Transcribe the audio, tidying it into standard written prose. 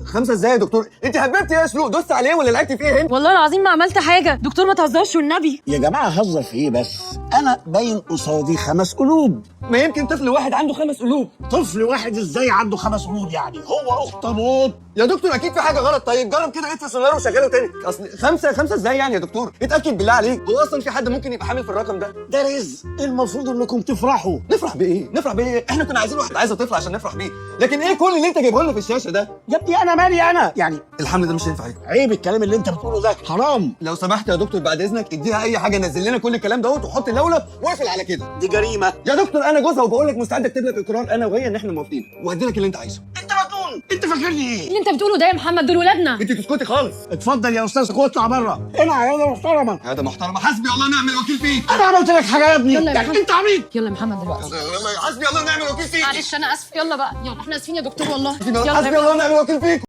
5 ازاي يا دكتور؟ انت هببتي ايه يا شروق؟ دوست عليه ولا لعبتي في ايه هنا؟ والله العظيم ما عملت حاجه دكتور، ما تهزرش والنبي. يا جماعه هزر في ايه بس؟ انا باين قصادي 5 قلوب. ما يمكن طفل واحد عنده 5 قلوب. طفل واحد ازاي عنده 5 قلوب يعني؟ هو اخطبوط. يا دكتور اكيد في حاجه غلط. طيب جرب كده اطفي السونار وشغله تاني. اصل 5 ازاي يعني يا دكتور؟ اتاكد بالله عليك، هو اصلا في حد ممكن يبقى حامل في الرقم ده؟ ده رزق، المفروض انكم تفرحوا. نفرح بايه؟ نفرح بايه؟ احنا كنا عايزين واحد عايزه طفل عشان نفرح بيه، لكن ايه كل اللي انت جايبه لنا في الشاشه ده؟ يا ابني انا مالي انا يعني؟ الحمل ده مش هينفع ايه؟ عيب الكلام اللي انت بتقوله ده، حرام. لو سمحت يا دكتور بعد اذنك اديها اي حاجه، نزل لنا كل الكلام دوت وحط اللولب واقفل على كده. دي جريمه يا دكتور انا جوزها وبقول لك مستعد اكتب لك اقرار انا وهي ان احنا موافقين وهدي لك اللي انت عايزه. انت مجنون، انت فاكرني ايه؟ اللي انت بتقوله ده يا محمد دول ولادنا. انت تسكتي خالص. اتفضل يا استاذ اطلع بره، انا عياده محترمه. هذا محترم، حسبي الله ونعم الوكيل فيك. انا عملت لك حاجه يا ابني؟ يلا يا يعني محمد. انت عبيط؟ يلا يا محمد دلوقتي. حسبي الله ونعم الوكيل فيك. معلش انا اسف، يلا بقى، يلا احنا اسفين يا دكتور والله. حسبي الله ونعم الوكيل فيك.